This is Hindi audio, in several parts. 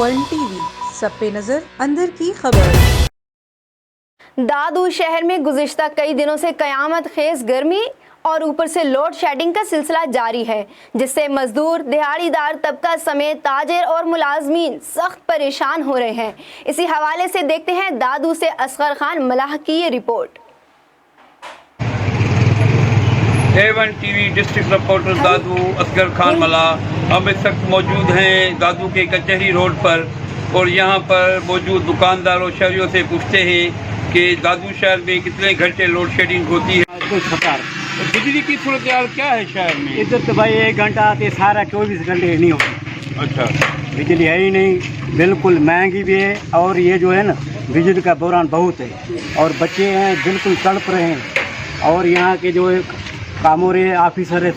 वर्ल्ड टीवी, सब पे नजर, अंदर की खबर। दादू शहर में गुज़िश्ता कई दिनों से कयामत खेज गर्मी और ऊपर से लोड शेडिंग का सिलसिला जारी है, जिससे मजदूर, दिहाड़ीदार तबका समेत ताजिर और मुलाजमीन सख्त परेशान हो रहे हैं। इसी हवाले से देखते हैं दादू से असगर खान मलाह की ये report. A1 TV district reporter Dadu Asghar Khan Mallah. हम इस वक्त मौजूद हैं दादू के कचहरी रोड पर और यहाँ पर मौजूद दुकानदार और शहरियों से पूछते हैं कि दादू शहर में कितने घंटे लोड शेडिंग होती है। बिजली की सूरत हाल क्या है शहर में? इधर तो भाई 1 घंटा आती है, सारा 24 घंटे नहीं होती। अच्छा, बिजली है ही नहीं, बिल्कुल महंगी भी है और ये जो है ना बिजली का बहरान बहुत है और बच्चे हैं बिल्कुल तड़प रहे हैं और यहाँ के जो कामों रहे ऑफिसर है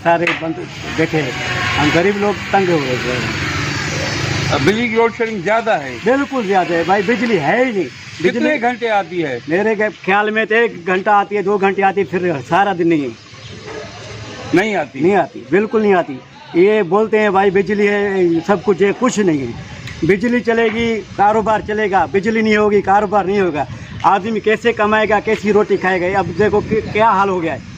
सारे बंद बैठे हैं। हम गरीब लोग तंग हो रहे हैं। बिजली की लोड शेडिंग ज़्यादा है? बिल्कुल ज़्यादा है भाई, बिजली है ही नहीं। कितने घंटे आती है? मेरे ख्याल में तो 1 घंटा आती है, 2 घंटे आती है, फिर सारा दिन नहीं आती, बिल्कुल नहीं आती। ये बोलते हैं भाई बिजली है, सब कुछ है, कुछ नहीं है। बिजली चलेगी कारोबार चलेगा, बिजली नहीं होगी कारोबार नहीं होगा। आदमी कैसे कमाएगा, कैसी रोटी खाएगा? अब देखो क्या हाल हो गया है।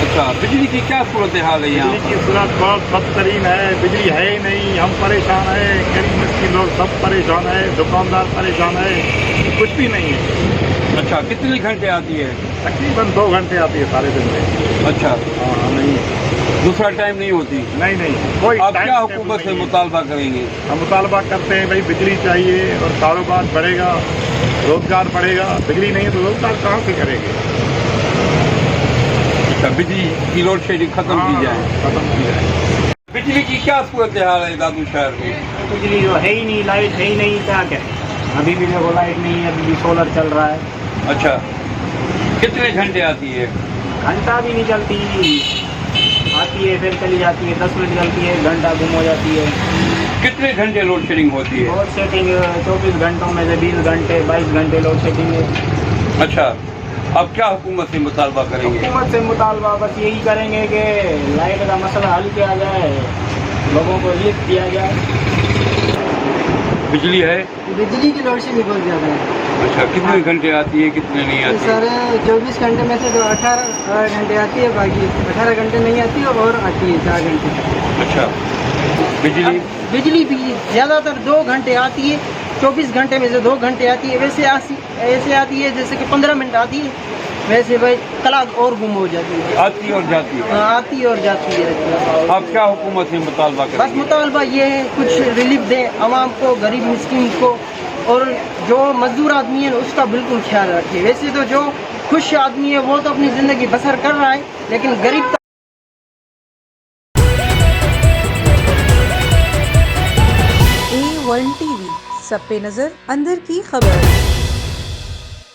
अच्छा, बिजली की क्या सूरत हाल है यहाँ? बिजली की सूरत बहुत बदतरीन है, बिजली है ही नहीं। हम परेशान है, गरीब मिस्किन लोग सब परेशान है, दुकानदार परेशान है, कुछ भी नहीं है। अच्छा, कितने घंटे आती है? तकरीबन 2 घंटे आती है सारे दिन में। अच्छा, हाँ, नहीं दूसरा टाइम नहीं होती? नहीं कोई। आप क्या हुकूमत से मुतालबा करेंगे? हम मुतालबा करते हैं भाई बिजली चाहिए और कारोबार बढ़ेगा, रोजगार बढ़ेगा। बिजली नहीं है तो रोजगार कहाँ से करेंगे? बिजली की लोड शेडिंग खत्म की जाए। बिजली की क्या सूरत हाल है दादू शहर में? बिजली जो है ही नहीं, लाइट है ही नहीं, क्या करें? अभी भी देखो लाइट नहीं है, अभी भी सोलर चल रहा है। अच्छा, कितने घंटे आती है? घंटा भी नहीं चलती, आती है फिर चली जाती है, 10 मिनट चलती है, घंटा गुम हो जाती है। कितने घंटे लोड शेडिंग होती है? लोड शेडिंग 24 घंटों में से 20 घंटे 22 घंटे लोड शेडिंग है। अच्छा, अब क्या हुकूमत से मुतालबा करेंगे? हुकूमत से मुतालबा बस यही करेंगे कि लाइट का मसला हल किया जाए, लोगों को रिलीफ दिया जाए। बिजली है? बिजली की लोड शेडिंग बहुत ज़्यादा है। अच्छा, कितने घंटे आती है, कितने नहीं आती? सर 24 घंटे में से तो 18 घंटे आती है, बाकी 18 घंटे नहीं आती और आती है 4 घंटे। अच्छा, बिजली भी ज़्यादातर 2 घंटे आती है, 24 घंटे में से 2 घंटे आती है। वैसे ऐसे आती है जैसे कि 15 मिनट आती है, वैसे भाई क्लॉक और गुम हो जाती है। आती और जाती है? आती और जाती है। आप क्या हुकूमत से मुतालबा करेंगे? बस मुतालबा ये है कुछ रिलीफ दें आवाम को, गरीब मिस्किन को, और जो मजदूर आदमी है उसका बिल्कुल ख्याल रखे। वैसे तो जो खुश आदमी है वो तो अपनी ज़िंदगी बसर कर रहा है, लेकिन गरीब A1 टीवी, सब पे नजर, अंदर की खबर।